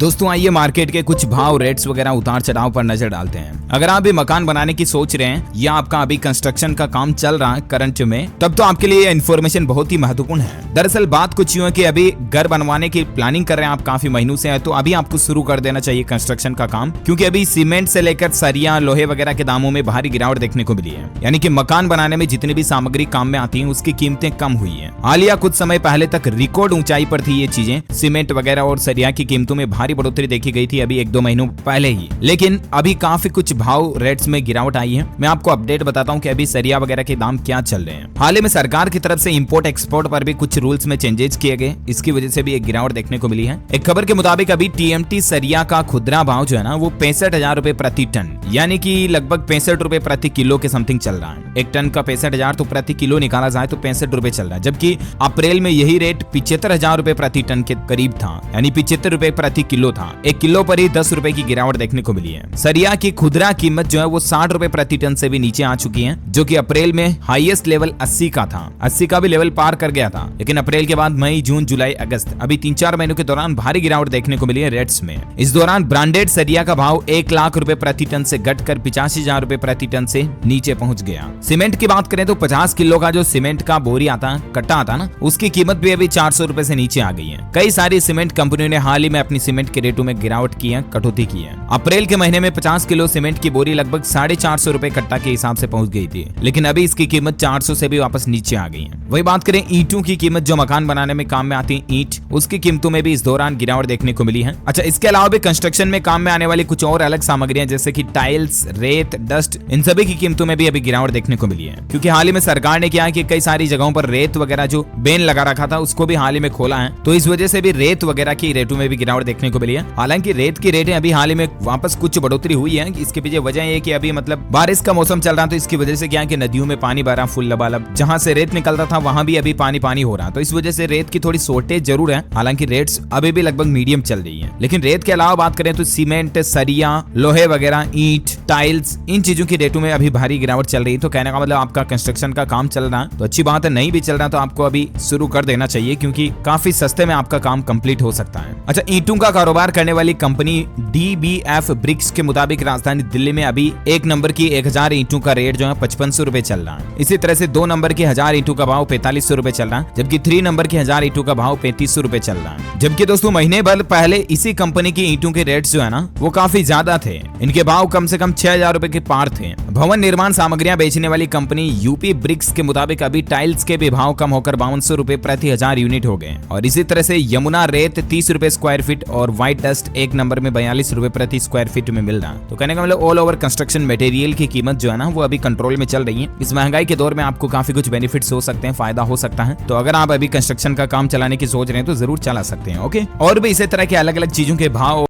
दोस्तों आइए मार्केट के कुछ भाव, रेट्स वगैरह उतार चढ़ाव पर नजर डालते हैं। अगर आप भी मकान बनाने की सोच रहे हैं या आपका अभी कंस्ट्रक्शन का काम चल रहा है करंट में, तब तो आपके लिए इन्फॉर्मेशन बहुत ही महत्वपूर्ण है। दरअसल बात कुछ यूं है कि अभी घर बनवाने की प्लानिंग कर रहे हैं आप काफी महीनों से, तो अभी आपको शुरू कर देना चाहिए कंस्ट्रक्शन का काम, क्योंकि अभी सीमेंट से लेकर सरिया, लोहे वगैरह के दामों में भारी गिरावट देखने को मिली है। यानी कि मकान बनाने में जितनी भी सामग्री काम में आती है उसकी कीमतें कम हुई है। हालिया कुछ समय पहले तक रिकॉर्ड ऊंचाई पर थी ये चीजें, सीमेंट वगैरह और सरिया की कीमतों में भारी बढ़ोतरी देखी गई थी अभी 1-2 महीनों पहले ही, लेकिन अभी काफी कुछ भाव रेट्स में गिरावट आई है। मैं आपको अपडेट बताता हूं कि अभी सरिया वगैरह के दाम क्या चल रहे हैं। हाल ही में सरकार की तरफ से इंपोर्ट एक्सपोर्ट पर भी कुछ रूल्स में चेंजेस किए गए, इसकी वजह से भी एक गिरावट देखने को मिली है। एक खबर के मुताबिक अभी टीएमटी सरिया का खुदरा भाव जो है ना वो 65,000 रुपए प्रति टन, यानी कि लगभग 65 रुपए प्रति किलो के समथिंग चल रहा है। एक टन का 65,000 तो प्रति किलो निकाला जाए तो 65 रुपए चल रहा है, जबकि अप्रैल में यही रेट 75,000 रुपए प्रति टन के करीब था, यानी 75 रुपए प्रति किलो था। एक किलो पर ही 10 रुपए की गिरावट देखने को मिली है। सरिया की खुदरा कीमत जो है वो 60 रुपए प्रति टन से भी नीचे आ चुकी है, जो कि अप्रैल में हाईएस्ट लेवल 80 का था। 80 का भी लेवल पार कर गया था, लेकिन अप्रैल के बाद मई, जून, जुलाई, अगस्त अभी 3-4 महीनों के दौरान भारी गिरावट देखने को मिली है रेट्स में। इस दौरान ब्रांडेड सरिया का भाव 1 लाख रुपए प्रति टन से घटकर 85,000 रुपए प्रति टन से नीचे पहुंच गया। सीमेंट की बात करें तो 50 किलो का जो सीमेंट का बोरी आता, कट्टा आता ना, उसकी कीमत भी अभी 400 रुपए से नीचे आ गई है। कई सारी सीमेंट कंपनियों ने हाल ही में अपनी सीमेंट के रेटों में गिरावट की है, कटौती की है। अप्रैल के महीने में 50 किलो सीमेंट की बोरी लगभग 450 रुपए कट्टा के हिसाब से पहुंच गई थी, लेकिन अभी इसकी कीमत 400 से भी वापस नीचे आ गई है। वही बात करें ईंटों की कीमत, जो मकान बनाने में काम में आती है ईंट, उसकी कीमतों में भी इस दौरान गिरावट देखने को मिली है। अच्छा, इसके अलावा भी कंस्ट्रक्शन में काम में आने वाली कुछ और अलग सामग्रियां जैसे कि टाइल्स, रेत, डस्ट, इन सभी की कीमतों में भी अभी गिरावट देखने को मिली है, क्योंकि हाल ही में सरकार ने क्या है कि कई सारी जगहों पर रेत वगैरह जो बैन लगा रखा था उसको भी हाल ही में खोला है, तो इस वजह से भी रेत वगैरह की रेटों में भी गिरावट देखने को मिली है। हालांकि रेत की रेटें अभी हाल ही में वापस कुछ बढ़ोतरी हुई है। इसके पीछे वजह ये कि अभी मतलब बारिश का मौसम चल रहा, तो इसकी वजह से क्या है कि नदियों में पानी भरा फुल लबालब, जहां से रेत निकलता था वहां भी अभी पानी पानी हो रहा, तो इस वजह से रेत की थोड़ी शॉर्टेज जरूर है। हालांकि रेट्स अभी भी लगभग मीडियम चल रही है, लेकिन रेत के अलावा बात करें तो सीमेंट, सरिया, लोहे वगैरह, ईंट, टाइल्स, इन चीजों की रेटों में अभी भारी गिरावट चल रही है। तो कहने का मतलब आपका कंस्ट्रक्शन का काम चल रहा है तो अच्छी बात है, नहीं भी चल रहा तो आपको अभी शुरू कर देना चाहिए, क्योंकि काफी सस्ते में आपका काम कंप्लीट हो सकता है। अच्छा, ईंटों का कारोबार करने वाली कंपनी DBF ब्रिक्स के मुताबिक राजधानी दिल्ली में अभी 1 नंबर की 1000 ईंटों का रेट जो है 5500 रुपए चल रहा है। इसी तरह से 2 नंबर की 1000 ईंटों का भाव 4500 रुपए चल रहा है, जबकि 3 नंबर की 1000 ईंटों का भाव 3500 रुपए चल रहा है। जबकि दोस्तों महीने भर पहले इसी कंपनी की ईंटों के रेट्स जो है ना वो काफी ज्यादा थे, इनके भाव कम से कम 6000 रुपए के पार थे। भवन निर्माण सामग्रियां बेचने वाली कंपनी यूपी ब्रिक्स के मुताबिक अभी टाइल्स के भी भाव कम होकर 5200 रुपए प्रति 1000 यूनिट हो गए, और इसी तरह से यमुना रेत 30 रुपए स्क्वायर फीट और व्हाइट डस्ट 1 नंबर में 42 रुपए प्रति स्क्वायर फीट में मिल रहा। तो कहने का मतलब ऑल ओवर कंस्ट्रक्शन मटेरियल की कीमत जो है ना वो अभी कंट्रोल में चल रही है। इस महंगाई के दौर में आपको काफी कुछ बेनिफिट्स हो सकते हैं, फायदा हो सकता है। तो अगर आप अभी कंस्ट्रक्शन का काम चलाने की सोच रहे हैं तो जरूर चला सकते हैं। ओके, और भी इसी तरह के अलग अलग चीजों के भाव